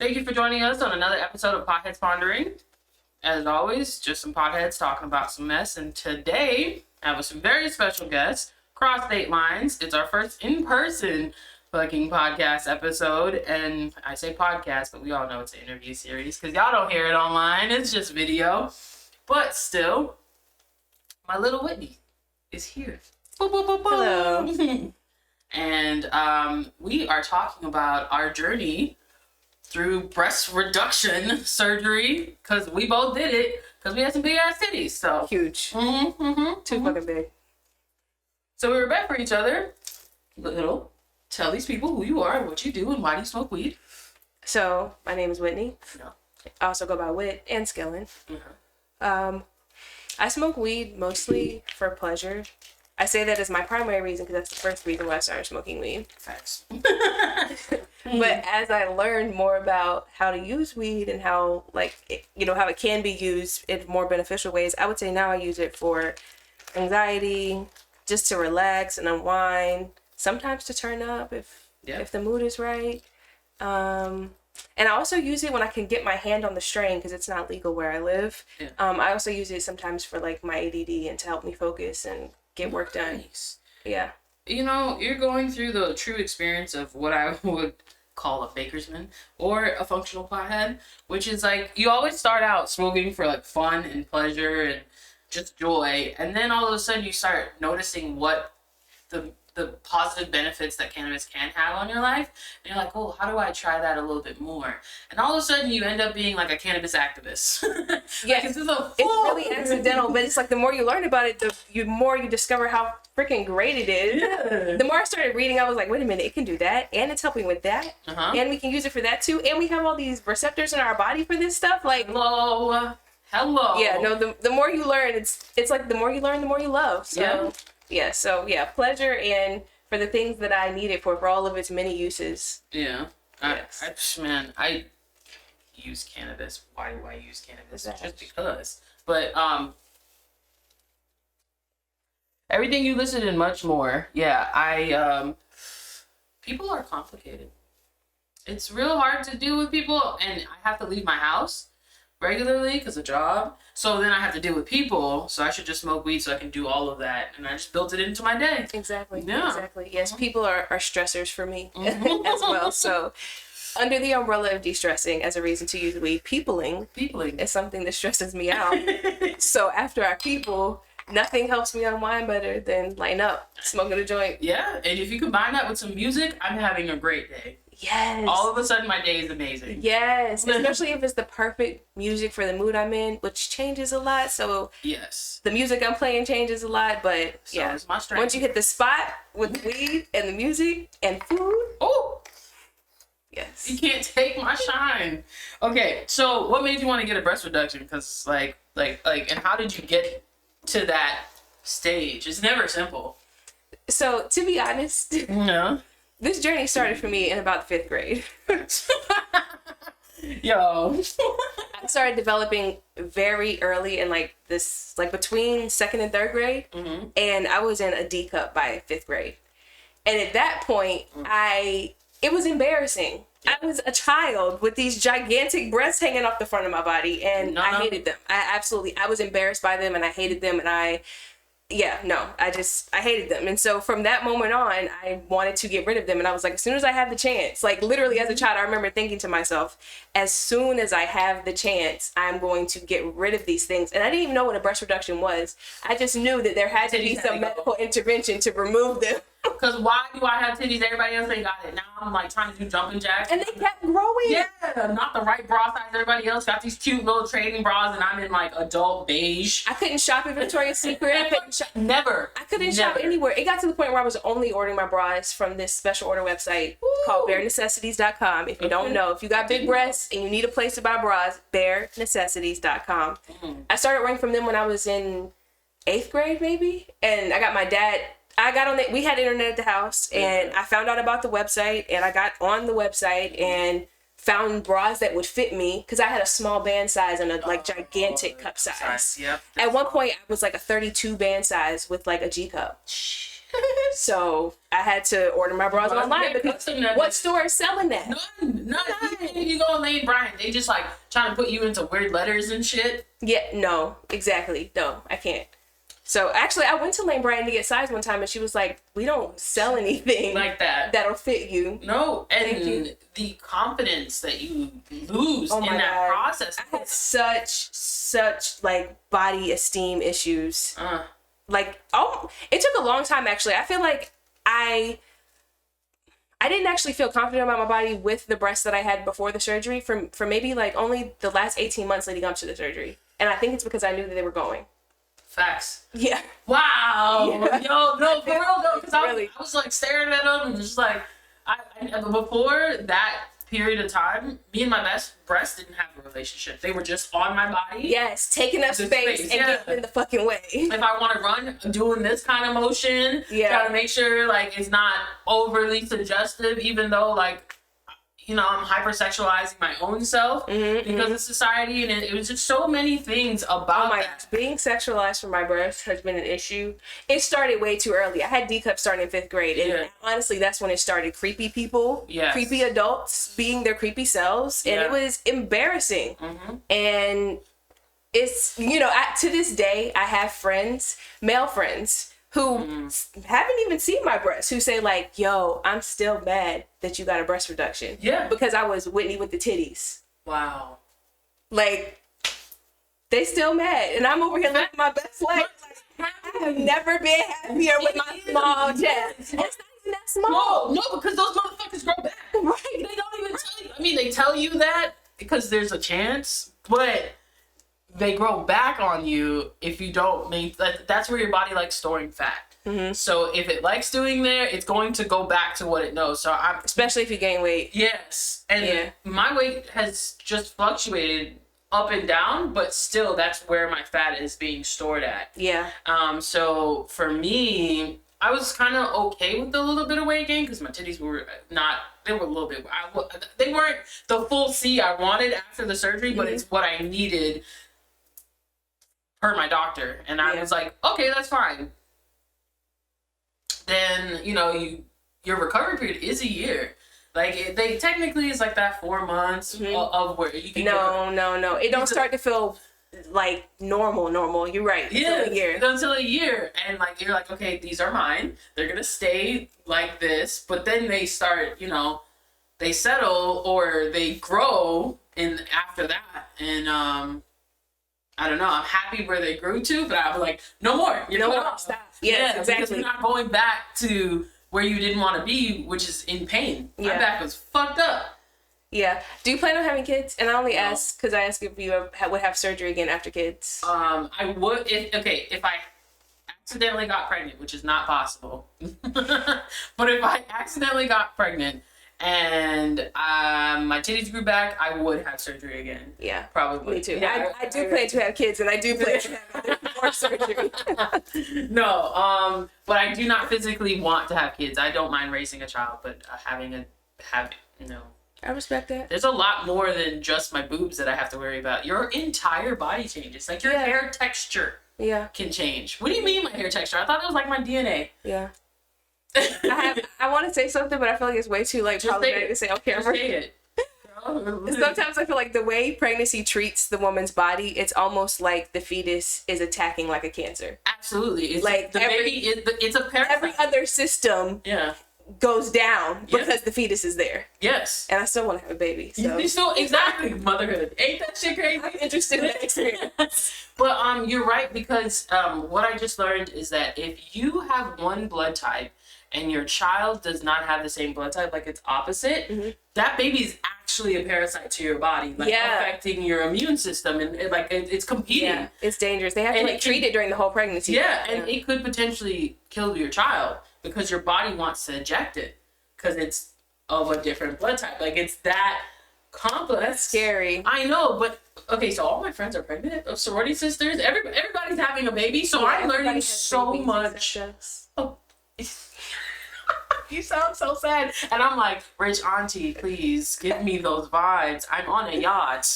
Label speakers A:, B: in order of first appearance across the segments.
A: Thank you for joining us on another episode of Potheads Pondering. As always, just some potheads talking about some mess. And today, I have some very special guests, cross state lines. It's our first in-person fucking podcast episode. And I say podcast, but we all know it's an interview series because y'all don't hear it online. It's just video. But still, my little Whitney is here. Boop, boop, boop, boop.
B: Hello.
A: And we are talking about our journey through breast reduction surgery, because we both did it, because we had some big ass titties. So
B: Huge. Too fucking big.
A: So we were bad for each other. Little. Tell these people who you are and what you do and why do you smoke weed.
B: So, my name is Whitney.
A: No.
B: I also go by Whit and Skillin.
A: Mm-hmm.
B: I smoke weed mostly for pleasure. I say that as my primary reason because that's the first reason why I started smoking weed.
A: Facts.
B: But as I learned more about how to use weed and how, like, how it can be used in more beneficial ways, I would say now I use it for anxiety, just to relax and unwind, sometimes to turn up if the mood is right. And I also use it when I can get my hand on the strain because it's not legal where I live. Yeah. I also use it sometimes for, like, my ADD and to help me focus and get work done.
A: Nice.
B: Yeah.
A: You know, you're going through the true experience of what I would call a Bakersman or a functional pothead, which is like you always start out smoking for like fun and pleasure and just joy, and then all of a sudden you start noticing what the positive benefits that cannabis can have on your life, and you're like, oh, how do I try that a little bit more? And all of a sudden you end up being like a cannabis activist.
B: Yeah, it's really accidental, but it's like the more you learn about it, the more you discover how freaking great it is. Yeah. The more I started reading, I was like, wait a minute, it can do that, and it's helping with that, and we can use it for that too, and we have all these receptors in our body for this stuff. Like,
A: hello.
B: Yeah, no, the more you learn, it's like the more you learn, the more you love. So yeah, pleasure, and for the things that I need it for all of its many uses.
A: Yeah.
B: Yes.
A: I use cannabis. Why do I use cannabis?
B: Exactly.
A: Just because. But everything you listed and much more. Yeah, people are complicated. It's real hard to deal with people, and I have to leave my house regularly because of job. So then I have to deal with people, so I should just smoke weed so I can do all of that. And I just built it into my day.
B: Exactly.
A: Yeah.
B: Exactly. Yes, people are stressors for me as well. So under the umbrella of de-stressing as a reason to use weed, peopling is something that stresses me out. So after I people, nothing helps me unwind better than line up, smoking a joint.
A: Yeah, and if you combine that with some music, I'm having a great day.
B: Yes.
A: All of a sudden, my day is amazing.
B: Yes, especially if it's the perfect music for the mood I'm in, which changes a lot. So
A: yes,
B: the music I'm playing changes a lot, but
A: so is my strength.
B: Once you hit the spot with weed and the music and food,
A: oh,
B: yes,
A: you can't take my shine. Okay, so what made you want to get a breast reduction? Because like, and how did you get to that stage? It's never simple.
B: So to be honest,
A: yeah.
B: This journey started for me in about the 5th grade.
A: Yo.
B: I started developing very early in between 2nd and 3rd grade. Mm-hmm. And I was in a D cup by 5th grade. And at that point, it was embarrassing. Yeah. I was a child with these gigantic breasts hanging off the front of my body, and I hated them. I was embarrassed by them, and I hated them, and I hated them. And so from that moment on, I wanted to get rid of them. And I was like, as soon as I have the chance, like literally as a child, I remember thinking to myself, as soon as I have the chance, I'm going to get rid of these things. And I didn't even know what a breast reduction was. I just knew that there had to be some medical intervention to remove them.
A: Because why do I have titties? Everybody else ain't got it. Now I'm like trying to do jumping jacks.
B: And they kept growing.
A: Yeah, not the right bra size. Everybody else got these cute little trading bras, and I'm in like adult beige.
B: I couldn't shop at Victoria's Secret. I couldn't shop anywhere. It got to the point where I was only ordering my bras from this special order website called barenecessities.com. If you don't know, if you got big breasts and you need a place to buy bras, barenecessities.com. Mm-hmm. I started ordering from them when I was in 8th grade, maybe. And I got my dad. I got on it. We had internet at the house, and I found out about the website, and I got on the website and found bras that would fit me because I had a small band size and a gigantic cup size.
A: Yep.
B: At one point, I was like a 32 band size with like a G cup. So I had to order my bras online because what store is selling that?
A: None. Even if you go on Lane Bryant, they just like trying to put you into weird letters and shit.
B: Yeah, no, exactly. No, I can't. So actually, I went to Lane Bryant to get size one time, and she was like, "We don't sell anything
A: like that
B: that'll fit you."
A: No, and the confidence that you lose in that process.
B: I had such like body esteem issues. Like, it took a long time actually. I feel like I didn't actually feel confident about my body with the breasts that I had before the surgery for maybe like only the last 18 months leading up to the surgery, and I think it's because I knew that they were going.
A: Facts.
B: Yeah.
A: Wow. Yeah. Yo, no, for real though, because I was like staring at them and just like, I before that period of time, me and my best breasts didn't have a relationship. They were just on my body.
B: Yes, taking up space and getting in the fucking way. If
A: I want to run, I'm doing this kind of motion. Yeah. Trying to make sure like it's not overly suggestive, even though like, you know, I'm hypersexualizing my own self because of society, and it was just so many things about that.
B: Being sexualized for my breasts has been an issue. It started way too early. I had D cups starting in 5th grade, and honestly, that's when it started. Creepy people, creepy adults being their creepy selves, and it was embarrassing. And it's, you know, to this day, I have friends, male friends, who haven't even seen my breasts, who say like, "Yo, I'm still mad that you got a breast reduction." Yeah. Because I was Whitney with the titties. Wow. Like, they still mad, and I'm over here living my best life. Like, I have never been happier with my small chest. It's not even that small.
A: No, because those motherfuckers grow back. Right. They don't even tell you. I mean, they tell you that because there's a chance, but they grow back on you if you don't make that's where your body likes storing fat. So if it likes doing there, it's going to go back to what it knows. So
B: especially if you gain weight.
A: Yes. And my weight has just fluctuated up and down, but still that's where my fat is being stored at. Yeah. So for me, I was kind of okay with the little bit of weight gain because my titties were they were a little bit, they weren't the full C I wanted after the surgery, but it's what I needed per my doctor. And I was like, okay, that's fine. Then, you know, your recovery period is a year. Like, they technically is like that 4 months of where you can
B: No. It don't start to feel like normal. You're right.
A: Yeah, until a year. And like, you're like, okay, these are mine. They're going to stay like this. But then they start, you know, they settle or they grow in after that. And, I don't know. I'm happy where they grew to, but I was like, no more. You know what? Stop. Yes, exactly. Because you're not going back to where you didn't want to be, which is in pain. My back was fucked up.
B: Yeah. Do you plan on having kids? And I only ask because I asked if you would have surgery again after kids.
A: I would. If I accidentally got pregnant, which is not possible, but if I accidentally got pregnant and my titties grew back, I would have surgery again. Yeah, probably.
B: Me too. Yeah, I do plan to have kids, and I do plan to have more surgery.
A: No, but I do not physically want to have kids. I don't mind raising a child, but no.
B: I respect that.
A: There's a lot more than just my boobs that I have to worry about. Your entire body changes. Like your hair texture can change. What do you mean my hair texture? I thought it was like my DNA.
B: Yeah. I want to say something, but I feel like it's way too like problematic to say on camera. Just say it. Sometimes I feel like the way pregnancy treats the woman's body, it's almost like the fetus is attacking like a cancer.
A: Absolutely. It's like the baby it's a parasite.
B: Every other system goes down because the fetus is there. Yes. And I still want to have a baby. So
A: you still exactly motherhood. Ain't that shit crazy?
B: I'm interested in that experience.
A: But you're right, because what I just learned is that if you have one blood type and your child does not have the same blood type, like it's opposite, that baby is actually a parasite to your body, like affecting your immune system, and it's competing. Yeah,
B: it's dangerous. They have to treat it during the whole pregnancy.
A: Yeah, and it could potentially kill your child because your body wants to eject it because it's of a different blood type. Like, it's that complex.
B: That's scary.
A: I know, but okay, so all my friends are pregnant, sorority sisters. Everybody's having a baby, so I'm learning so much. Oh. You sound so sad. And I'm like, rich auntie, please give me those vibes. I'm on a yacht.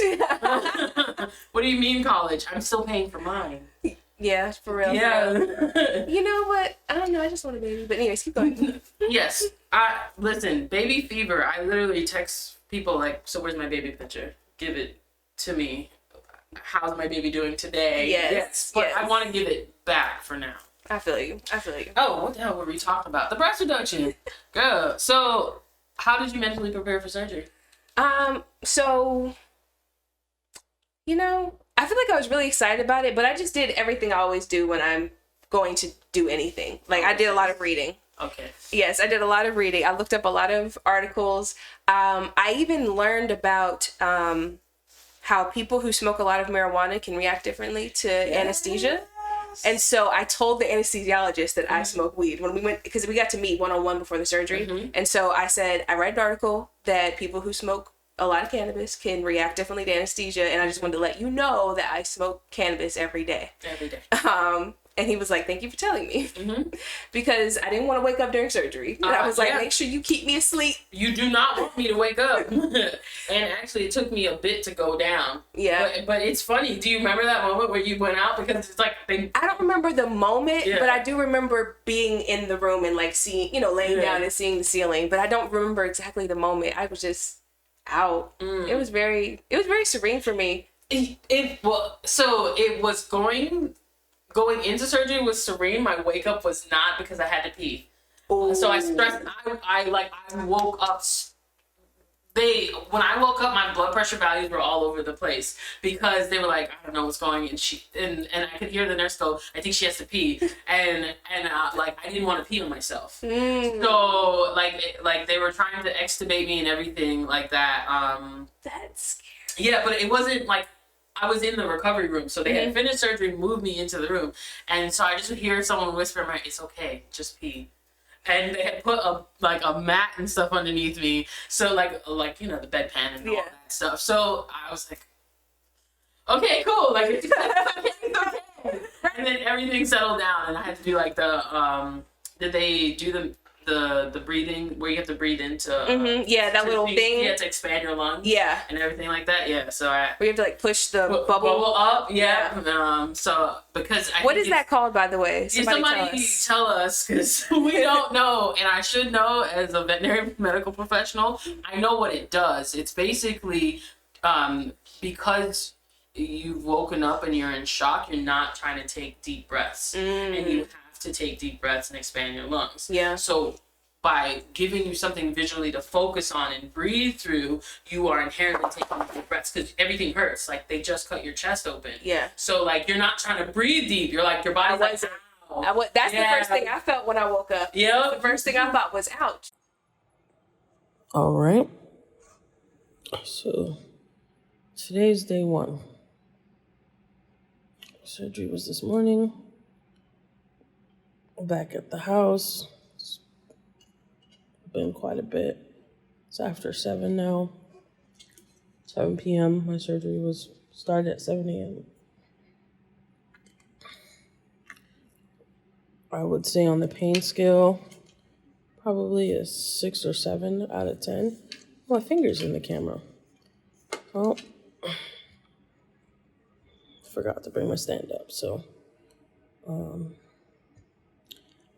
A: What do you mean college? I'm still paying for mine.
B: Yeah, for real.
A: Yeah.
B: You know what? I don't know. I just want a baby. But anyways, keep going.
A: Yes. Listen, baby fever. I literally text people like, so where's my baby picture? Give it to me. How's my baby doing today?
B: Yes.
A: But I want to give it back for now.
B: I feel you.
A: Oh, what the hell were we talking about? The breast reduction. Girl. So, how did you mentally prepare for surgery?
B: So, you know, I feel like I was really excited about it, but I just did everything I always do when I'm going to do anything. Like, I did a lot of reading.
A: Okay.
B: Yes, I did a lot of reading. I looked up a lot of articles. I even learned about how people who smoke a lot of marijuana can react differently to anesthesia. And so I told the anesthesiologist that I smoke weed when we went, because we got to meet one-on-one before the surgery. And so I said, I read an article that people who smoke a lot of cannabis can react differently to anesthesia. And I just wanted to let you know that I smoke cannabis every day.
A: Every day.
B: And he was like, thank you for telling me. Because I didn't want to wake up during surgery. And I was like, make sure you keep me asleep.
A: You do not want me to wake up. And actually, it took me a bit to go down.
B: Yeah.
A: But it's funny. Do you remember that moment where you went out? Because it's like...
B: I don't remember the moment, but I do remember being in the room and like seeing, laying down and seeing the ceiling. But I don't remember exactly the moment. I was just out. It was very serene for me.
A: So it was going into surgery was serene. My wake up was not, because I had to pee. Ooh. So I stressed. I woke up. When I woke up, my blood pressure values were all over the place because they were like, I don't know what's going on. And I could hear the nurse go, I think she has to pee. And I didn't want to pee on myself. So like they were trying to extubate me and everything like that.
B: That's scary.
A: Yeah, but it wasn't like, I was in the recovery room, so they had finished surgery, moved me into the room, and so I just would hear someone whisper in my ear, "It's okay, just pee." And they had put a mat and stuff underneath me, so like the bedpan and all that stuff. So I was like, "Okay, cool." Like, it's okay. And then everything settled down, and I had to do like did they do the breathing where you have to breathe into
B: that little thing,
A: to expand your lungs and everything like that, so where
B: you have to like push the bubble
A: up, so because
B: what is that called, by the way?
A: Somebody tell us, because we don't know, and I should know as a veterinary medical professional. I know what it does. It's basically because you've woken up and you're in shock, you're not trying to take deep breaths, and you have to take deep breaths and expand your lungs. So by giving you something visually to focus on and breathe through, you are inherently taking deep breaths, because everything hurts. Like, they just cut your chest open. So like, you're not trying to breathe deep. You're like, your body's like, ow.
B: That's the first thing I felt when I woke up. The first thing I thought was, ouch.
C: All right. So today's day 1. Surgery was this morning. Back at the house. It's been quite a bit. It's after 7 now. 7 p.m. My surgery was started at 7 a.m. I would say on the pain scale, probably a 6 or 7 out of 10. My finger's in the camera. Oh, forgot to bring my stand up. So,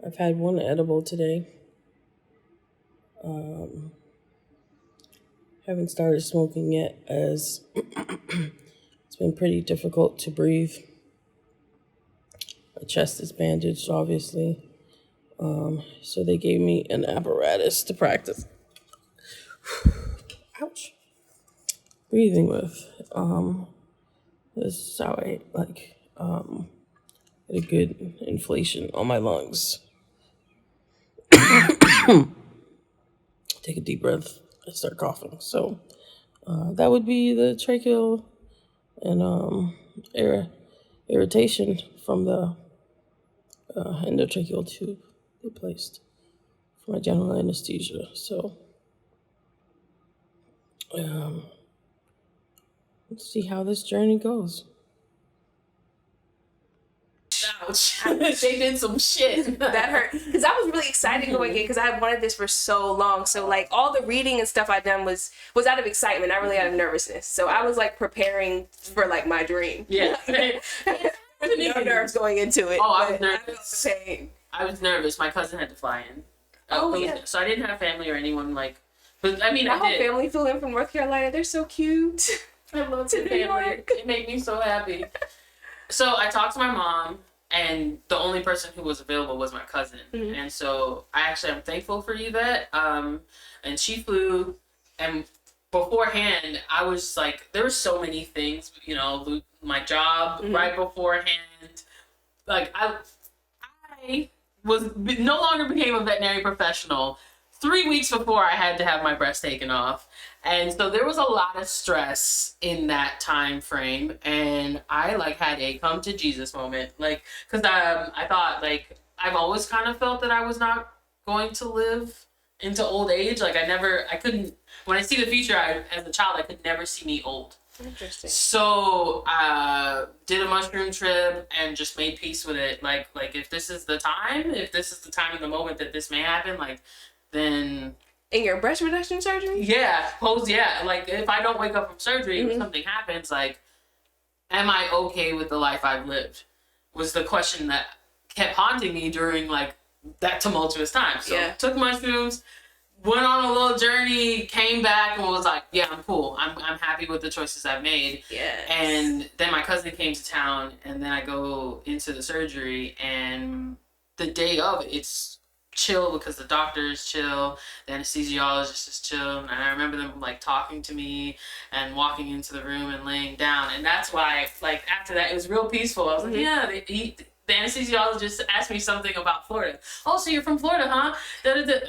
C: I've had 1 edible today. Haven't started smoking yet, as it's been pretty difficult to breathe. My chest is bandaged, obviously. So they gave me an apparatus to practice. Ouch. Breathing with. This is how I get a good inflation on my lungs. Take a deep breath and start coughing. So that would be the tracheal and irritation from the endotracheal tube they placed for my general anesthesia. So let's see how this journey goes.
A: Ouch. They did some shit.
B: That hurt. Because I was really excited going in, because I had wanted this for so long. So like, all the reading and stuff I'd done was out of excitement, not really out of nervousness. So I was like preparing for like my dream.
A: Yeah.
B: no nerves going into it.
A: Oh, I was
B: but
A: nervous.
B: I
A: I was nervous. My cousin had to fly in.
B: Yeah.
A: So I didn't have family or anyone like. But I mean,
B: My
A: I
B: whole
A: did.
B: family flew in from North Carolina. They're so cute.
A: I love
B: to
A: the
B: New
A: family.
B: York.
A: It made me so happy. So I talked to my mom, and the only person who was available was my cousin.
B: Mhm.
A: And so I'm thankful for Yvette. And she flew, and beforehand, I was like, there were so many things, my job right beforehand. Like I was no longer became a veterinary professional 3 weeks before I had to have my breast taken off. And so there was a lot of stress in that time frame, and I had a come to Jesus moment, because I thought I've always kind of felt that I was not going to live into old age. I couldn't. When I see the future, as a child, I could never see me old.
B: Interesting.
A: So did a mushroom trip and just made peace with it. If this is the time, and the moment that this may happen, then.
B: In your breast reduction surgery?
A: Yeah, if I don't wake up from surgery, if something happens, am I okay with the life I've lived? Was the question that kept haunting me during that tumultuous time. So took mushrooms, went on a little journey, came back, and was like, yeah, I'm cool. I'm happy with the choices I've made.
B: Yeah.
A: And then my cousin came to town, and then I go into the surgery, and the day of, it's chill because the doctor is chill, the anesthesiologist is chill, and I remember them talking to me and walking into the room and laying down, and that's why after that it was real peaceful. I was like, yeah, the anesthesiologist asked me something about Florida. Oh, so you're from Florida, huh?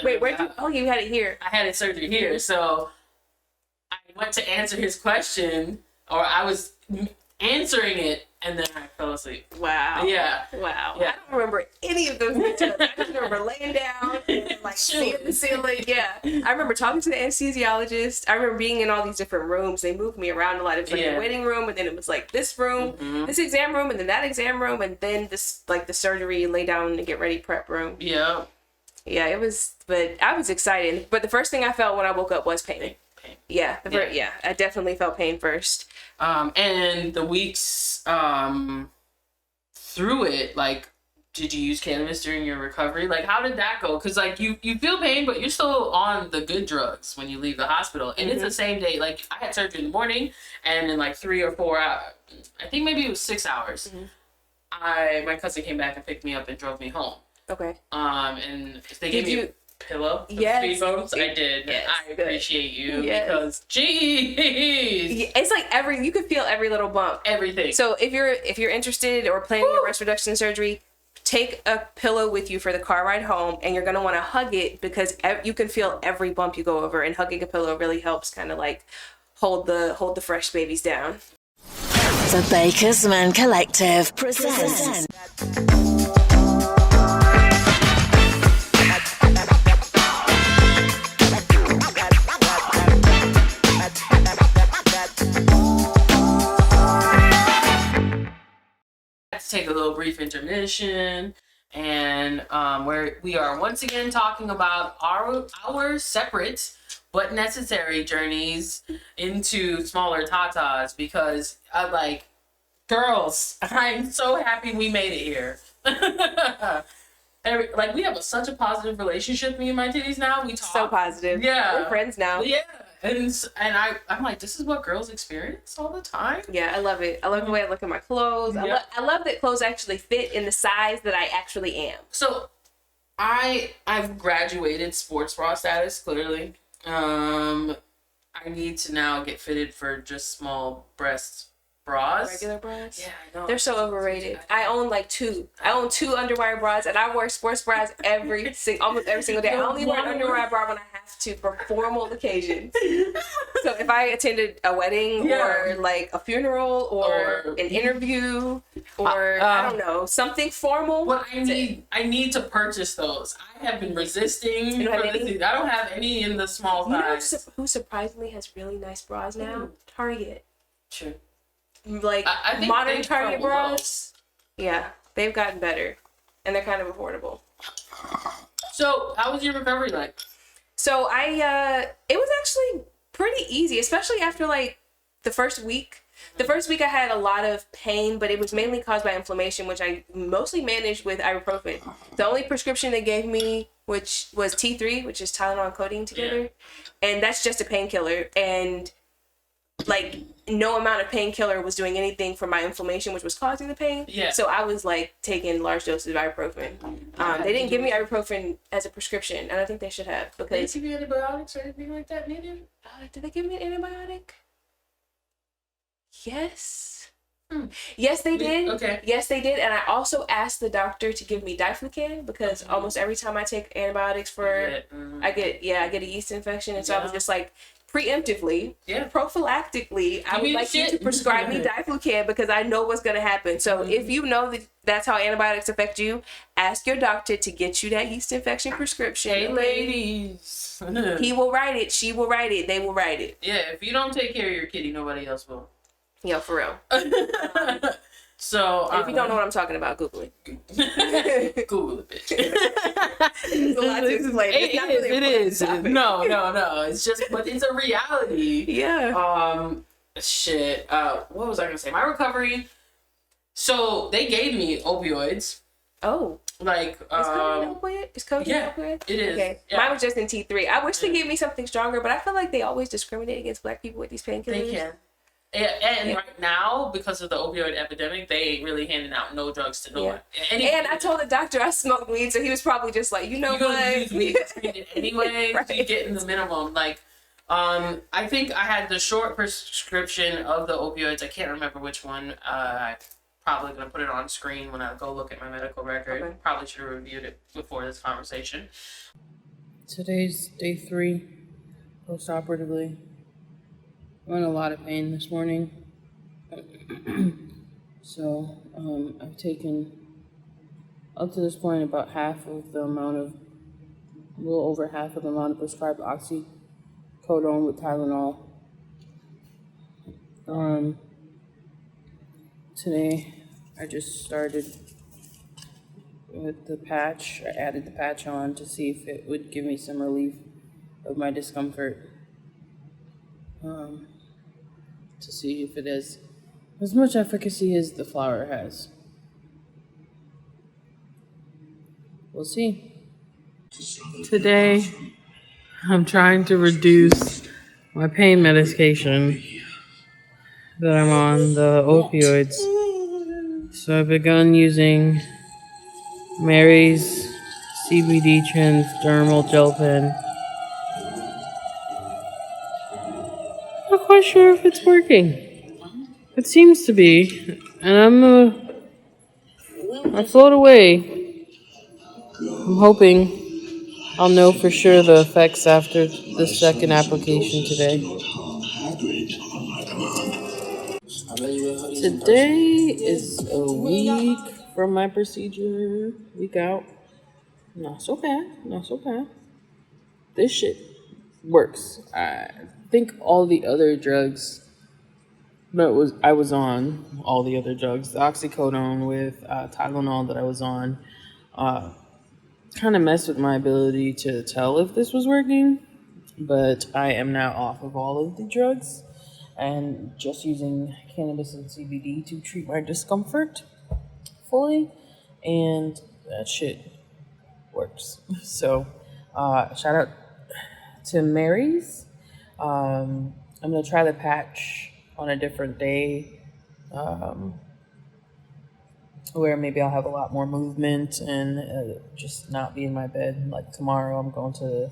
B: Wait, where'd you? Oh, you had it here.
A: I had a surgery here, so I went to answer his question, or I was answering it, and then I fell asleep.
B: Wow.
A: Yeah.
B: Wow.
A: Yeah.
B: I don't remember any of those details. I just remember laying down and seeing the ceiling. Yeah. I remember talking to the anesthesiologist. I remember being in all these different rooms. They moved me around a lot. It was the waiting room, and then it was this room, this exam room, and then that exam room, and then this the surgery, lay down and get ready prep room.
A: Yeah.
B: Yeah, it was, but I was excited. But the first thing I felt when I woke up was pain. Yeah, I definitely felt pain first.
A: And the weeks through it, did you use cannabis during your recovery? How did that go? Because you feel pain, but you're still on the good drugs when you leave the hospital, and it's the same day. I had surgery in the morning, and in 3 or 4 hours, I think maybe it was 6 hours. My cousin came back and picked me up and drove me home.
B: Okay.
A: And they gave me a pillow.
B: Yes.
A: I did.
B: Yes,
A: I appreciate you
B: yes.
A: because, geez,
B: it's you could feel every little bump.
A: Everything.
B: So if you're interested or planning your breast reduction surgery, take a pillow with you for the car ride home, and you're gonna want to hug it because you can feel every bump you go over, and hugging a pillow really helps kind of hold the fresh babies down.
D: The Bakersmen Collective presents.
A: Let's take a little brief intermission, and where we are once again talking about our separate but necessary journeys into smaller tatas, because girls, I'm so happy we made it here. We have such a positive relationship, me and my titties now. We talk
B: So positive.
A: Yeah,
B: We're friends now.
A: Yeah. And I'm this is what girls experience all the time.
B: Yeah, I love it. I love the way I look at my clothes.
A: Yeah.
B: I love that clothes actually fit in the size that I actually am.
A: So I've graduated sports bra status, clearly. I need to now get fitted for just small breast bras.
B: Regular bras?
A: Yeah, I know.
B: They're so overrated. I own two. I own 2 underwire bras, and I wear sports bras almost every single day. I only wear an underwire bra when I have to for formal occasions. So if I attended a wedding or a funeral or an interview or I don't know, something formal.
A: What I need to purchase those. I have been resisting.
B: You don't have any?
A: I don't have any in the small size.
B: You know who surprisingly has really nice bras now? Target.
A: True.
B: I think modern Target bras.
A: Well.
B: Yeah, they've gotten better, and they're kind of affordable.
A: So, how was your recovery like?
B: So it was actually pretty easy, especially after the first week. The first week I had a lot of pain, but it was mainly caused by inflammation, which I mostly managed with ibuprofen. The only prescription they gave me, which was T3, which is Tylenol and codeine together, and that's just a painkiller. And like no amount of painkiller was doing anything for my inflammation, which was causing the pain.
A: Yeah.
B: So I was like taking large doses of ibuprofen. They didn't give me ibuprofen as a prescription, and I think they should have,
A: Did
B: because
A: they give you antibiotics or anything like that, neither?
B: did they give me an antibiotic? Yes. Yes, they did.
A: Okay.
B: Yes, they did. And I also asked the doctor to give me diflucan, because almost every time I take antibiotics for, I get a yeast infection. And so I was just like, preemptively, prophylactically, I would like you to prescribe me diflucan, because I know what's going to happen. So if you know that that's how antibiotics affect you, ask your doctor to get you that yeast infection prescription.
A: Hey, ladies.
B: He will write it. She will write it. They will write it.
A: Yeah, if you don't take care of your kitty, nobody else will.
B: Yeah, for real.
A: So
B: If you don't know what I'm talking about, Google it.
A: Google it, bitch.
B: It's a lot to explain. It's not really
A: It is. No. It's just, but it's a reality.
B: Yeah.
A: Shit. What was I gonna say? My recovery. So they gave me opioids.
B: Oh.
A: Like,
B: Is codeine an opioid? Is codeine an opioid?
A: It is.
B: Okay.
A: Yeah.
B: Mine was just in T3. I wish they gave me something stronger, but I feel like they always discriminate against black people with these painkillers.
A: They can. And right now, because of the opioid epidemic, they ain't really handing out no drugs to no one.
B: And I told the doctor I smoked weed, so he was probably just like, you know
A: you're
B: what?
A: gonna use weed anyway, so you get in the minimum. Like, I think I had the short prescription of the opioids. I can't remember which one. I'm probably gonna put it on screen when I go look at my medical record.
B: Okay.
A: Probably should have reviewed it before this conversation.
C: Today's day 3, post-operatively. I'm in a lot of pain this morning. So, I've taken, up to this point, about a little over half of the amount of prescribed oxycodone with Tylenol. Today, I just started with the patch. I added the patch on to see if it would give me some relief of my discomfort. To see if it has as much efficacy as the flower has. We'll see. Today, I'm trying to reduce my pain medication that I'm on, the opioids. So I've begun using Mary's CBD transdermal gel pen. Not quite sure if it's working. It seems to be, and I float away. I'm hoping I'll know for sure the effects after the second application today. Today is a week from my procedure. Week out. Not so bad. This shit works. I think all the other drugs I was on, all the other drugs, the oxycodone with Tylenol that I was on, kind of messed with my ability to tell if this was working. But I am now off of all of the drugs and just using cannabis and CBD to treat my discomfort fully, and that shit works. So, shout out to Mary's. I'm gonna try the patch on a different day, where maybe I'll have a lot more movement and just not be in my bed. Like tomorrow, I'm going to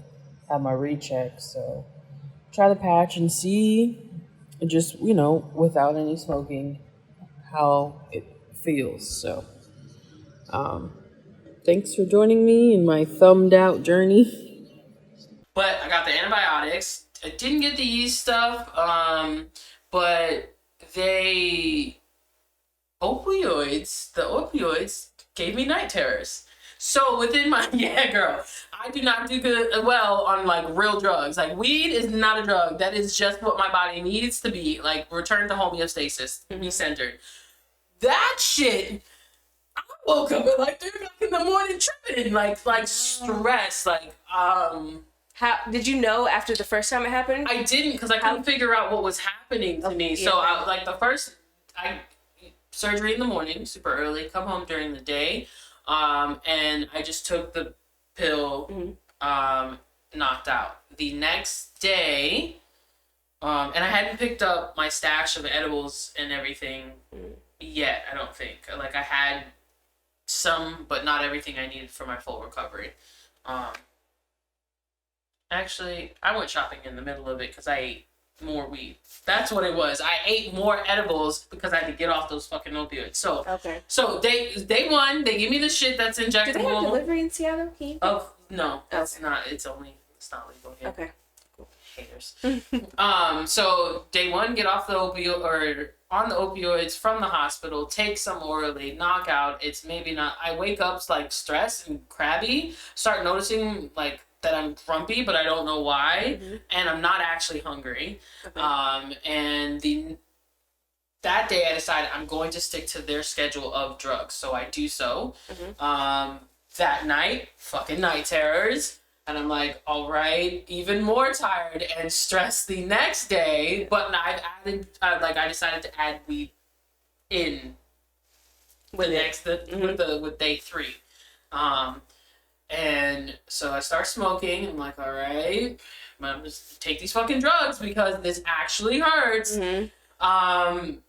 C: have my recheck, so try the patch and see, just without any smoking, how it feels. So, thanks for joining me in my thumbed out journey.
A: But I got the antibiotics. I didn't get the yeast stuff, but the opioids gave me night terrors. So within my, I do not do well on like real drugs. Like weed is not a drug. That is just what my body needs to be. Like return to homeostasis, be centered. That shit, I woke up at like 3 o'clock in the morning tripping, like stressed,
B: How did you know after the first time it happened?
A: I didn't, because I couldn't figure out what was happening to me. So surgery in the morning, super early, come home during the day, and I just took the pill, knocked out. The next day, and I hadn't picked up my stash of edibles and everything yet, I don't think. Like, I had some, but not everything I needed for my full recovery. Actually, I went shopping in the middle of it because I ate more weed. That's what it was. I ate more edibles because I had to get off those fucking opioids. So, So day one, they give me the shit that's injectable.
B: Do they have delivery in Seattle?
A: No, it's not. It's not legal here.
B: Okay.
A: Haters. So day one, get off the opioid or on the opioids from the hospital, take some orally, knock out. It's maybe not. I wake up like stressed and crabby. Start noticing like that I'm grumpy, but I don't know why, and I'm not actually hungry. And that day I decided I'm going to stick to their schedule of drugs, so I do so. That night, fucking night terrors, and I'm like, all right, even more tired and stressed the next day. But I decided to add weed in with day 3. And so I start smoking. I'm like, all right, I'm just take these fucking drugs because this actually hurts. Again,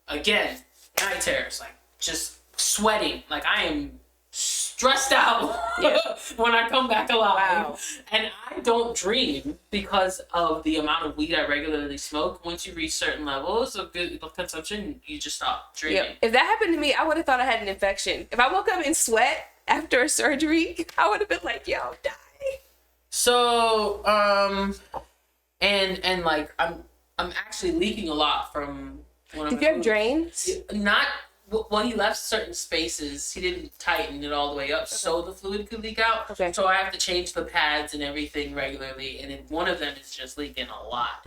A: night terrors, like just sweating, like I am stressed out when I come back alive. Wow. And I don't dream because of the amount of weed I regularly smoke. Once you reach certain levels of good consumption, you just stop dreaming.
B: Yeah. If that happened to me, I would have thought I had an infection. If I woke up in sweat after a surgery, I would have been like, yo, die.
A: So, and like I'm actually leaking a lot from one of
B: Did you have drains?
A: Not, well, he left certain spaces. He didn't tighten it all the way up so the fluid could leak out.
B: Okay.
A: So I have to change the pads and everything regularly, and then one of them is just leaking a lot.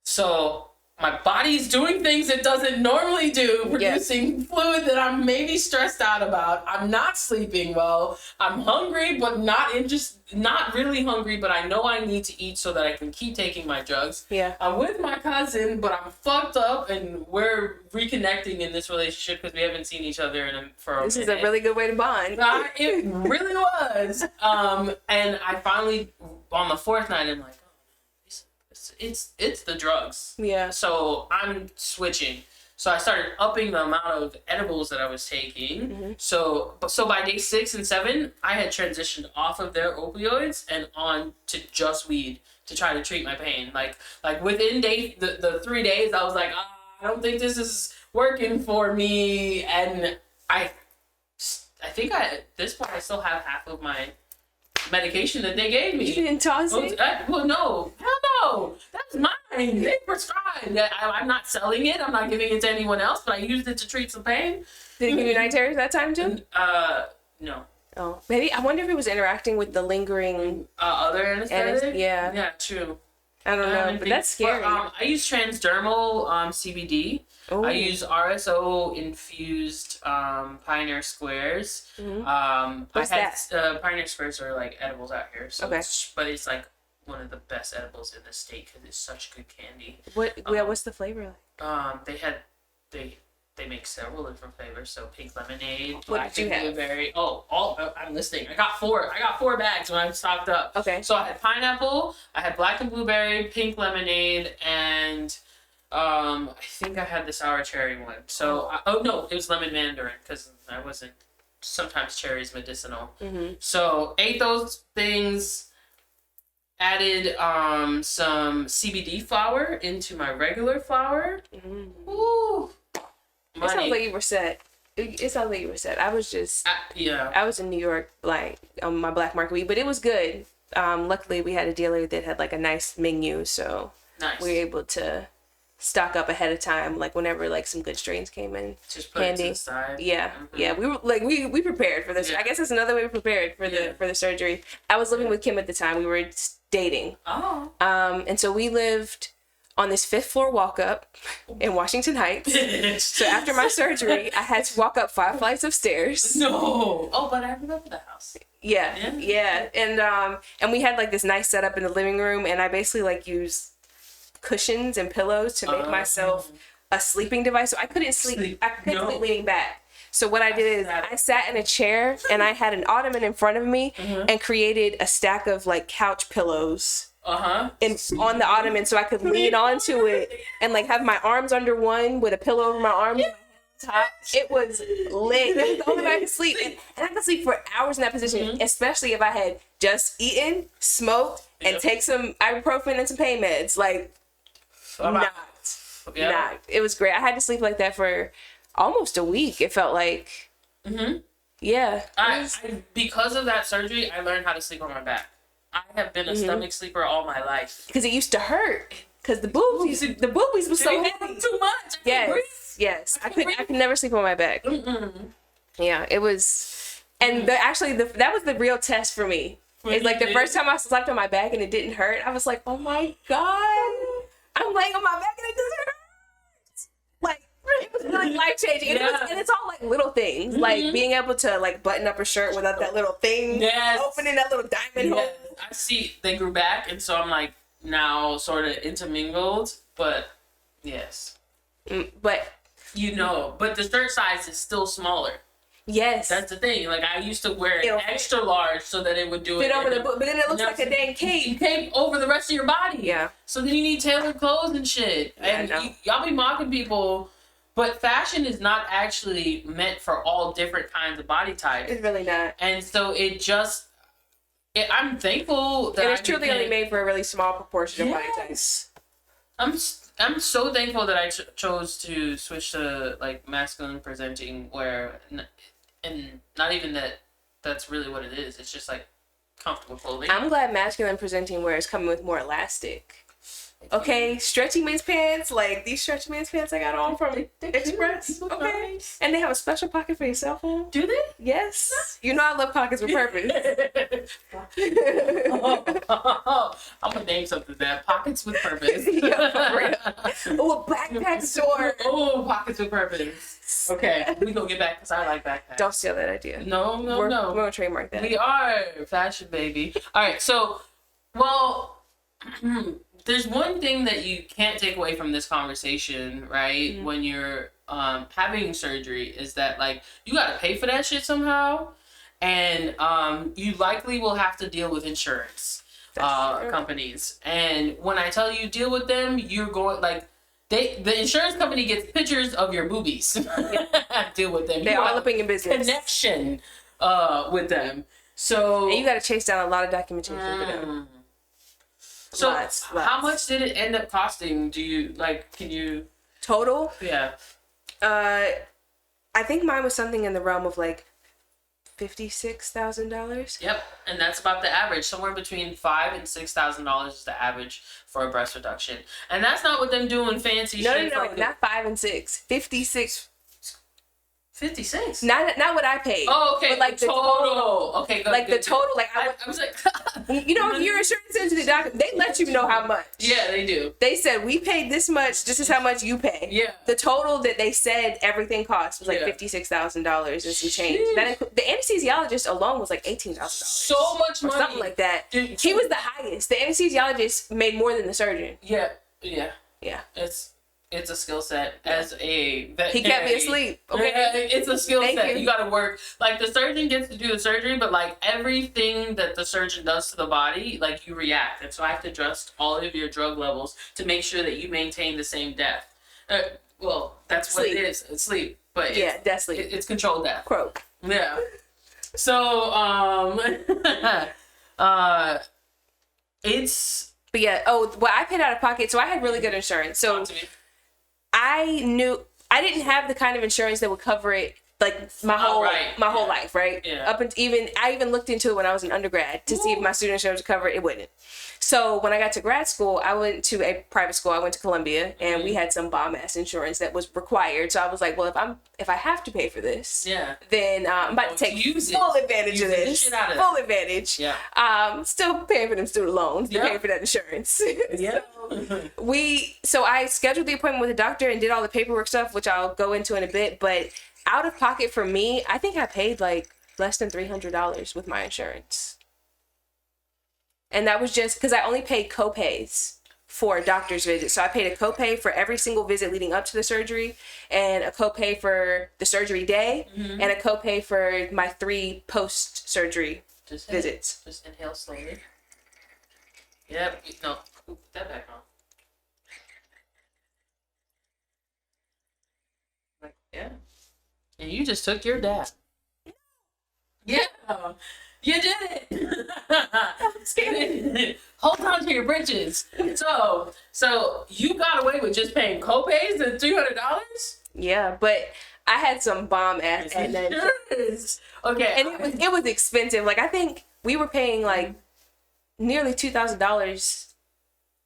A: So my body's doing things it doesn't normally do, producing fluid that I'm maybe stressed out about. I'm not sleeping well. I'm hungry, but not really hungry, but I know I need to eat so that I can keep taking my drugs.
B: Yeah.
A: I'm with my cousin, but I'm fucked up, and we're reconnecting in this relationship because we haven't seen each other for a minute.
B: This is a really good way to bond.
A: It really was. And I finally, on the 4th night, I'm like, it's the drugs.
B: Yeah.
A: So I'm switching. So I started upping the amount of edibles that I was taking. So by day 6 and 7, I had transitioned off of their opioids and on to just weed to try to treat my pain. Like within the 3 days, I was like, I don't think this is working for me. And I think at this point I still have half of my medication that they gave me.
B: You didn't toss it?
A: Well, no. Hell no. That's mine. They prescribed. I'm not selling it. I'm not giving it to anyone else, but I used it to treat some pain.
B: Did it give you night terrors that time, too?
A: No.
B: Oh, maybe. I wonder if it was interacting with the lingering...
A: other anesthetic?
B: Yeah.
A: Yeah, true.
B: I don't know, but that's scary.
A: But, I use transdermal CBD. Ooh. I use RSO infused Pioneer Squares.
B: What's that?
A: Pioneer Squares are like edibles out here. So
B: okay.
A: But it's like one of the best edibles in the state because it's such good candy.
B: What's the flavor like?
A: They make several different flavors. So pink lemonade,
B: black and
A: blueberry. I'm listening. I got 4 bags when I stocked up.
B: Okay.
A: So I had pineapple, I had black and blueberry, pink lemonade, and I think I had the sour cherry one. So no, it was lemon mandarin because I wasn't. Sometimes cherry is medicinal. So ate those things. Added some CBD flour into my regular flour. Ooh.
B: It sounds like you were set. It sounds like you were set. I was just... I was in New York, like, on my black market weed, but it was good. Luckily, we had a dealer that had, like, a nice menu, so we were able to stock up ahead of time, like, whenever, like, some good strains came in.
A: Just put it to the side.
B: Yeah, yeah. We were, like, we prepared for this. Yeah. I guess that's another way we prepared for the surgery. I was living with Kim at the time. We were dating.
A: Oh.
B: And so we lived on this 5th floor walk up in Washington Heights. So after my surgery, I had to walk up 5 flights of stairs.
A: No. Oh, but I remember the house.
B: Yeah. And we had like this nice setup in the living room, and I basically like used cushions and pillows to make myself a sleeping device. So I couldn't sleep. I couldn't sleep leaning back. So what I did is I sat in a chair and I had an ottoman in front of me and created a stack of like couch pillows on the ottoman so I could lean onto it and like have my arms under one with a pillow over my arms. Top. It was lit. It was the only way I could sleep. And I could sleep for hours in that position, especially if I had just eaten, smoked, and take some ibuprofen and some pain meds. Like, not. It was great. I had to sleep like that for almost a week, it felt like. Yeah.
A: Because of that surgery, I learned how to sleep on my back. I have been a stomach sleeper all my life.
B: Because it used to hurt. Because the boobies were so heavy.
A: Too much.
B: Yes. I could never sleep on my back. Yeah, it was. And that was the real test for me. It's like the first time I slept on my back and it didn't hurt, I was like, oh my God. I'm laying on my back and it doesn't hurt. Like, it was really life changing. And it's all like little things. Like being able to like button up a shirt without that little thing. Opening that little diamond hole.
A: I see they grew back, and so I'm like now sort of intermingled, but yes.
B: But
A: the shirt size is still smaller.
B: Yes.
A: That's the thing. Like, I used to wear an extra large so that it would do
B: fit over the book, but then it looks like a dang cape.
A: Cape over the rest of your body.
B: Yeah.
A: So then you need tailored clothes and shit. And y'all be mocking people, but fashion is not actually meant for all different kinds of body types.
B: It's really not.
A: And so I'm thankful that
B: it's truly only made for a really small proportion of body types.
A: I'm so thankful that I chose to switch to like masculine presenting wear, and not even that's really what it is. It's just like comfortable clothing.
B: I'm glad masculine presenting wear is coming with more elastic. Okay, stretchy men's pants, like these stretchy men's pants I got on from Express. Okay, and they have a special pocket for your cell phone.
A: Do they?
B: Yes. You know I love pockets with purpose.
A: I'm gonna name something that pockets with purpose.
B: Oh, a backpack store.
A: Oh, pockets with purpose. Okay, we gonna get back because I like backpacks.
B: Don't steal that idea.
A: No.
B: We're gonna trademark that.
A: We are fashion, baby. All right, so there's one thing that you can't take away from this conversation, right? When you're having surgery, is that like you gotta pay for that shit somehow, and you likely will have to deal with insurance companies. And when I tell you deal with them, you're going like the insurance company gets pictures of your boobies. Deal with them.
B: They're all up in your business.
A: Connection with them. So
B: and you gotta chase down a lot of documentation for them.
A: So
B: lots.
A: How much did it end up costing? Do you can you
B: total?
A: Yeah.
B: I think mine was something in the realm of like $56,000.
A: Yep, and that's about the average. Somewhere between $5,000 and $6,000 is the average for a breast reduction, and that's not with them doing fancy shit.
B: No, not 5 and 6. 56.
A: 56.
B: Not what I paid.
A: Oh, okay.
B: But like the total.
A: Okay, good.
B: Like
A: good,
B: the total. Like
A: I was like,
B: you know, if your insurance sends you the document, they let you know how much.
A: Yeah, they do.
B: They said we paid this much. This is how much you pay.
A: Yeah.
B: The total that they said everything cost was like $56,000 and some change. The anesthesiologist alone was like $18,000.
A: So much money.
B: Something like that.
A: Dude,
B: he was the highest. The anesthesiologist made more than the surgeon.
A: Yeah. It's a skill set as a veterinary.
B: He kept me asleep. Okay.
A: It's a skill set.
B: You.
A: You gotta work. Like, the surgeon gets to do the surgery, but like everything that the surgeon does to the body, like, you react. And so I have to adjust all of your drug levels to make sure that you maintain the same depth. Well, that's what it is. It's sleep. But
B: that's sleep.
A: It's controlled death.
B: Croak.
A: Yeah. So, it's...
B: But yeah, I paid out of pocket, so I had really good insurance. So I knew I didn't have the kind of insurance that would cover it like my whole life, right?
A: Yeah.
B: I even looked into it when I was in undergrad to see if my student insurance would cover it. It wouldn't. So when I got to grad school, I went to a private school. I went to Columbia, and we had some bomb ass insurance that was required. So I was like, well, if I have to pay for this, then I'm about to take full advantage of this. Full advantage.
A: Yeah.
B: Still paying for them student loans. To pay for that insurance.
A: Yeah.
B: So I scheduled the appointment with the doctor and did all the paperwork stuff, which I'll go into in a bit. But out of pocket for me, I think I paid like less than $300 with my insurance. And that was just because I only paid copays for doctor's visits. So I paid a copay for every single visit leading up to the surgery, and a copay for the surgery day, and a copay for my 3 post-surgery visits.
A: Just inhale slowly. Yep. No. Put that back on. Like, yeah. And you just took your dab. Yeah. You did it.
B: I'm scared.
A: Hold on to your britches. So you got away with just paying copays and $300?
B: Yeah, but I had some bomb ass
A: Yes. Okay.
B: and it was expensive. Like I think we were paying like nearly $2,000.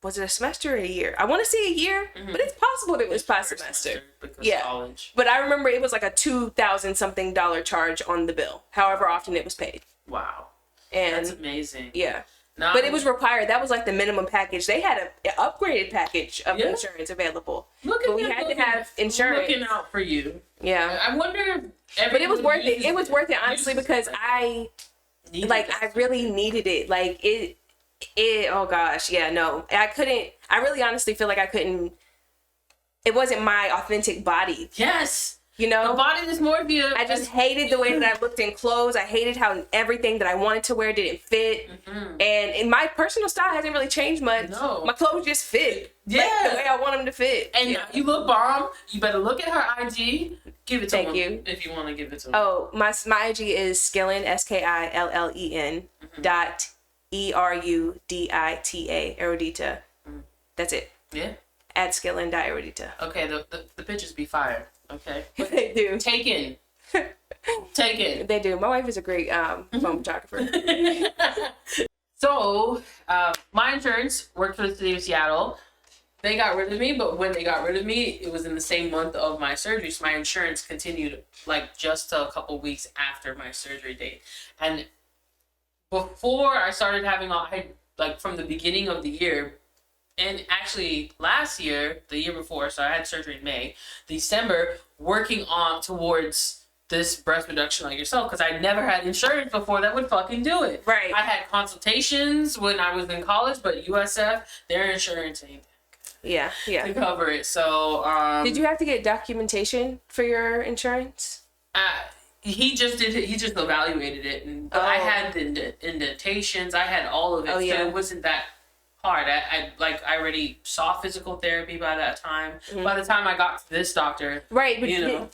B: Was it a semester or a year? I want to say a year, but it's possible that it was past semester.
A: Because
B: Yeah.
A: college.
B: But I remember it was like a $2,000 something charge on the bill, however often it was paid.
A: Wow.
B: And
A: That's amazing.
B: yeah.
A: Now,
B: But it was required. That was like the minimum package. They had an upgraded package of
A: Yeah.
B: insurance available.
A: Look at
B: But we
A: them
B: had to have insurance.
A: looking out for you.
B: Yeah.
A: I wonder if
B: But it was worth it.
A: uses
B: It was worth it, honestly,
A: uses
B: because
A: it.
B: I
A: Needed
B: I really needed it. Like it oh gosh, yeah, no. I really honestly feel like I couldn't, it wasn't my authentic body,
A: Yes.
B: you
A: The
B: know?
A: body dysmorphia.
B: I just hated the way that I looked in clothes. I hated how everything that I wanted to wear didn't fit. And my personal style hasn't really changed much.
A: No.
B: My clothes just fit.
A: Yeah.
B: Like, the way I want them to fit.
A: And you look bomb. You better look at her IG. Give it to
B: Thank
A: him
B: you.
A: if you want to give it to him.
B: Oh, my IG is Skillen, SKILLEN dot ERUDITA, erudita. That's it.
A: Yeah.
B: At Skillen dot erudita.
A: Okay. The pictures be fired. Okay.
B: They do.
A: Taken. Taken.
B: They do. My wife is a great phone photographer.
A: So, my insurance worked for the city of Seattle. They got rid of me, but when they got rid of me, it was in the same month of my surgery. So my insurance continued like just a couple weeks after my surgery date. And before I started having like from the beginning of the year, and actually last year, the year before, so I had surgery in May, December, working on towards this breast reduction like yourself, because I never had insurance before that would fucking do it.
B: Right.
A: I had consultations when I was in college, but USF, their insurance ain't
B: Yeah.
A: to cover it. So
B: Did you have to get documentation for your insurance?
A: he just evaluated it, and but I had the indentations, I had all of it.
B: Oh, yeah.
A: So it wasn't that hard. I already saw physical therapy by that time. By the time I got to this doctor,
B: Right, but
A: you know.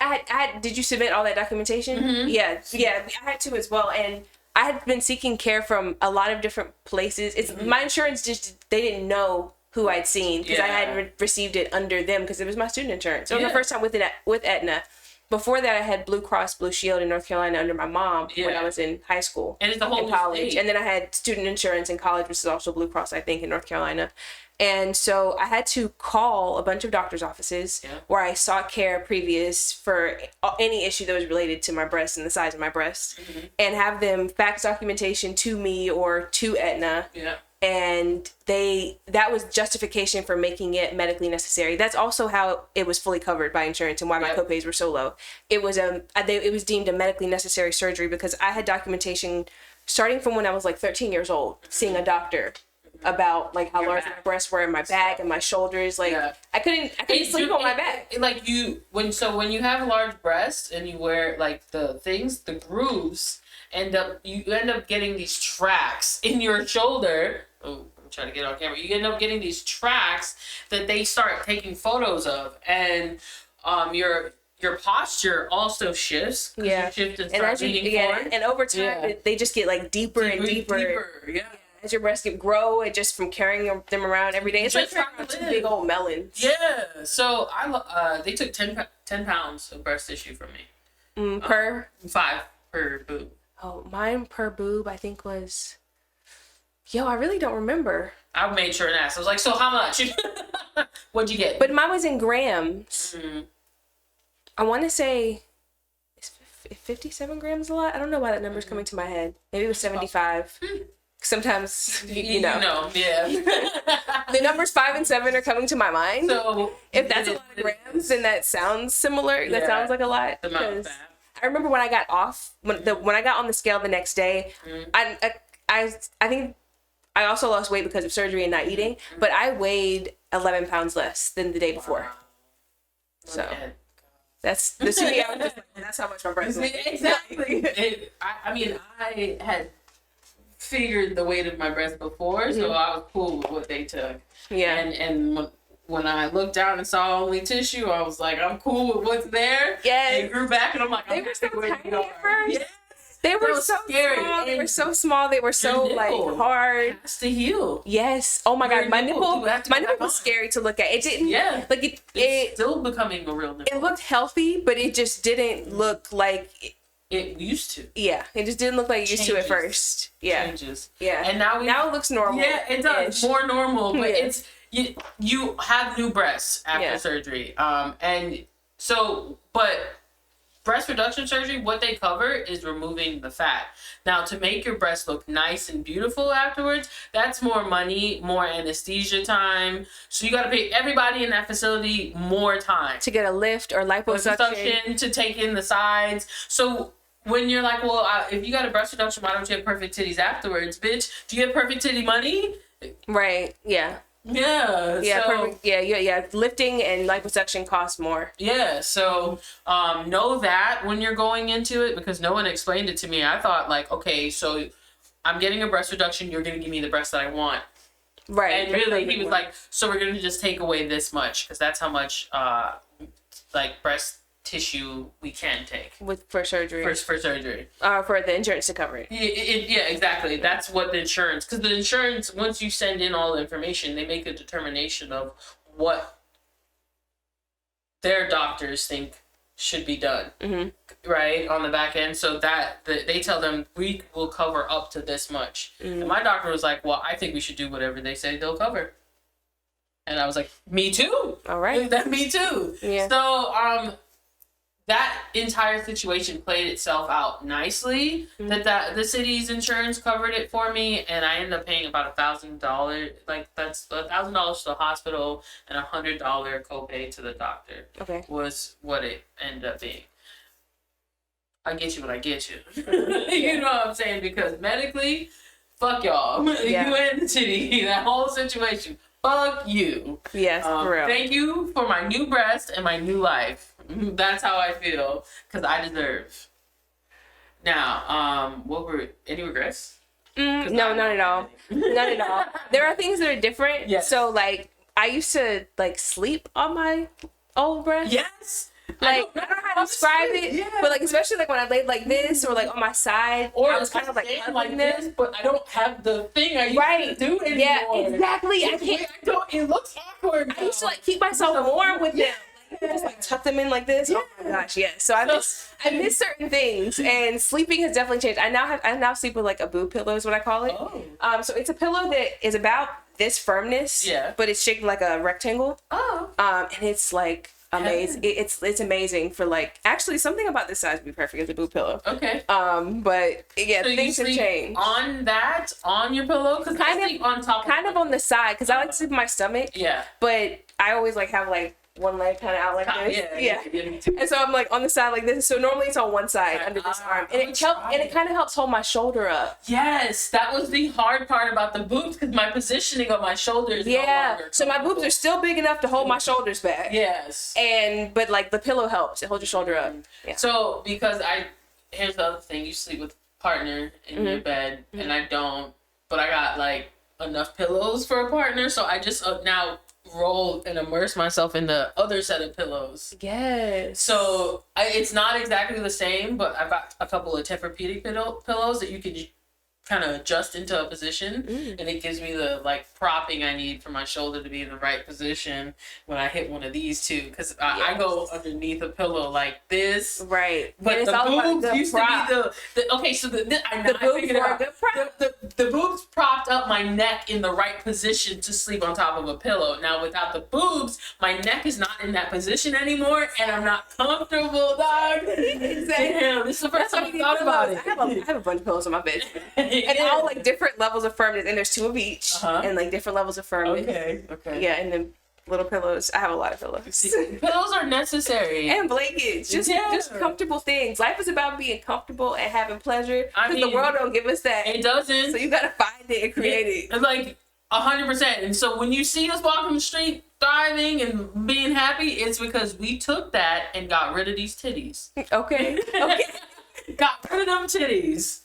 B: did you submit all that documentation? Yeah, I had to as well, and I had been seeking care from a lot of different places. It's my insurance they didn't know who I'd seen because I hadn't received it under them because it was my student insurance. It was my first time with Aetna. Before that, I had Blue Cross Blue Shield in North Carolina under my mom when I was in high school
A: And it's a whole
B: and
A: new
B: college.
A: state.
B: And then I had student insurance in college, which is also Blue Cross, I think, in North Carolina. And so I had to call a bunch of doctor's offices where I sought care previous for any issue that was related to my breast and the size of my breast, and have them fax documentation to me or to Aetna.
A: Yeah.
B: And that was justification for making it medically necessary. That's also how it was fully covered by insurance and why my copays were so low. It was it was deemed a medically necessary surgery because I had documentation starting from when I was like 13 years old, seeing a doctor about like how large my breasts were in my back and my shoulders. Like I couldn't sleep on my back.
A: Like when you have large breasts and you wear like the grooves you end up getting these tracks in your shoulder. Oh, I'm trying to get on camera. You end up getting these tracks that they start taking photos of, and your posture also shifts.
B: Yeah,
A: you shift and start leaning forward.
B: and over time they just get like deeper and deeper.
A: Yeah.
B: As your breasts grow, it just from carrying them around every day. It's
A: Just
B: like carrying two big old melons.
A: Yeah. So they took 10 pounds of breast tissue from me.
B: Per
A: 5 per boob.
B: Oh, mine per boob I think was. I really don't remember.
A: I made sure and asked. I was like, so how much? What'd you get?
B: But mine was in grams. I want to say, is 57 grams a lot? I don't know why that number's coming to my head. Maybe it was 75. Sometimes, you know.
A: Yeah.
B: The numbers 5 and 7 are coming to my mind.
A: So
B: if that's a lot of grams, then that sounds similar. That sounds like a lot.
A: The amount of
B: Because
A: fat.
B: I remember when I got off, when I got on the scale the next day, I think I also lost weight because of surgery and not eating, but I weighed 11 pounds less than the day before. So that's the city. That's how much my breast was.
A: Exactly. I mean, I had figured the weight of my breast before, so I was cool with what they took.
B: Yeah.
A: And when I looked down and saw only tissue, I was like, I'm cool with what's there.
B: Yes.
A: It grew back, and I'm like,
B: They were so tiny at first.
A: Yes.
B: They were
A: was
B: so
A: scary.
B: small. They were so small. They were so like hard.
A: Has to heal.
B: Yes. Oh my God. My nipple
A: back
B: was scary to look at. It didn't.
A: Yeah.
B: Like
A: it's still becoming a real nipple.
B: It looked healthy, but it just didn't look like
A: it used to.
B: Yeah. It just didn't look like it used to at first. Yeah.
A: Changes.
B: Yeah.
A: And now
B: it looks normal.
A: Yeah, it does. More normal, but
B: Yes.
A: it's you have new breasts after surgery. And so but breast reduction surgery, what they cover is removing the fat. Now, to make your breasts look nice and beautiful afterwards, that's more money, more anesthesia time. So you got to pay everybody in that facility more time.
B: To get a lift or liposuction.
A: To take in the sides. So when you're like, well, if you got a breast reduction, why don't you have perfect titties afterwards, bitch? Do you have perfect titty money?
B: Right, yeah.
A: Yeah.
B: Yeah,
A: so,
B: perfect. Yeah. Lifting and liposuction costs more.
A: Yeah. So know that when you're going into it, because no one explained it to me. I thought like, okay, so I'm getting a breast reduction. You're going to give me the breast that I want.
B: Right.
A: And really, he was like, so we're going to just take away this much because that's how much like breast tissue we can take
B: for surgery.
A: For surgery.
B: For the insurance to cover it.
A: Yeah, exactly. That's what the insurance, because the insurance, once you send in all the information, they make a determination of what their doctors think should be done, right, on the back end. So that they tell them we will cover up to this much. And my doctor was like, well, I think we should do whatever they say they'll cover. And I was like, me too.
B: All right.
A: Me too.
B: Yeah.
A: So that entire situation played itself out nicely. That the city's insurance covered it for me, and I ended up paying about $1,000. Like that's $1,000 to the hospital and $100 copay to the doctor.
B: Okay,
A: was what it ended up being. I get you when I get you. You know what I'm saying? Because medically, fuck y'all.
B: Yeah.
A: You and the Titty, that whole situation. Fuck you.
B: Yes, for real.
A: Thank you for my new breast and my new life. That's how I feel, because I deserve. Now, any regrets?
B: No, not at all. Not at all. There are things that are different.
A: Yes.
B: So, like, I used to, like, sleep on my old breast.
A: Yes.
B: Like, I don't know how to describe it, but, like, especially, like, when I laid like this or, like, on my side,
A: or
B: I was kind of, like,
A: like this, but I don't have the thing I used to do anymore.
B: Yeah, exactly. I can't.
A: It looks awkward now.
B: I used to, like, keep myself warm with them. Just like tuck them in like this. Yeah. Oh my gosh, yeah. So I miss certain things, and sleeping has definitely changed. I now sleep with like a boob pillow is what I call it.
A: Oh.
B: So it's a pillow that is about this firmness. Yeah. But it's shaped like a rectangle.
A: Oh.
B: And it's like amazing. It's amazing for like actually something about this size would be perfect as a boob pillow.
A: Okay.
B: But yeah,
A: so
B: things have changed.
A: On your pillow, because kind of on top.
B: Kind of on the side, because I like to sleep on my stomach. Yeah. But I always like have like one leg kind of out like this. Yeah. And so I'm like on the side like this. So normally it's on one side under this arm. And it kind of helps hold my shoulder up.
A: Yes. That was the hard part about the boobs, because my positioning of my shoulders.
B: Yeah. So my boobs are still big enough to hold my shoulders back.
A: Yes.
B: But like the pillow helps. It holds your shoulder up. Yeah.
A: So because here's the other thing. You sleep with a partner in your bed, and I don't. But I got like enough pillows for a partner. So I just now roll and immerse myself in the other set of pillows.
B: Yes.
A: So it's not exactly the same, but I've got a couple of Tempur-Pedic pillows that you can kind of adjust into a position, and it gives me the like propping I need for my shoulder to be in the right position when I hit one of these two, because I go underneath a pillow like this.
B: Right.
A: But
B: and
A: the boobs used to be the okay, so I figured it out. The boobs propped up my neck in the right position to sleep on top of a pillow. Now without the boobs, my neck is not in that position anymore, and I'm not comfortable, dog. Exactly. Damn, this is the first time I thought about it.
B: I have a bunch of pillows in my bed. And they're all like different levels of firmness, and there's two of each, and like different levels of firmness.
A: Okay.
B: Yeah, and then Little pillows. I have a lot of pillows.
A: Pillows are necessary.
B: And blankets. Just comfortable things. Life is about being comfortable and having pleasure. Because the world don't give us that.
A: It doesn't.
B: So you gotta find it and create it.
A: It's like 100%. And so when you see us walking the street thriving and being happy, it's because we took that and got rid of these titties.
B: Okay. Okay.
A: Got rid of them titties.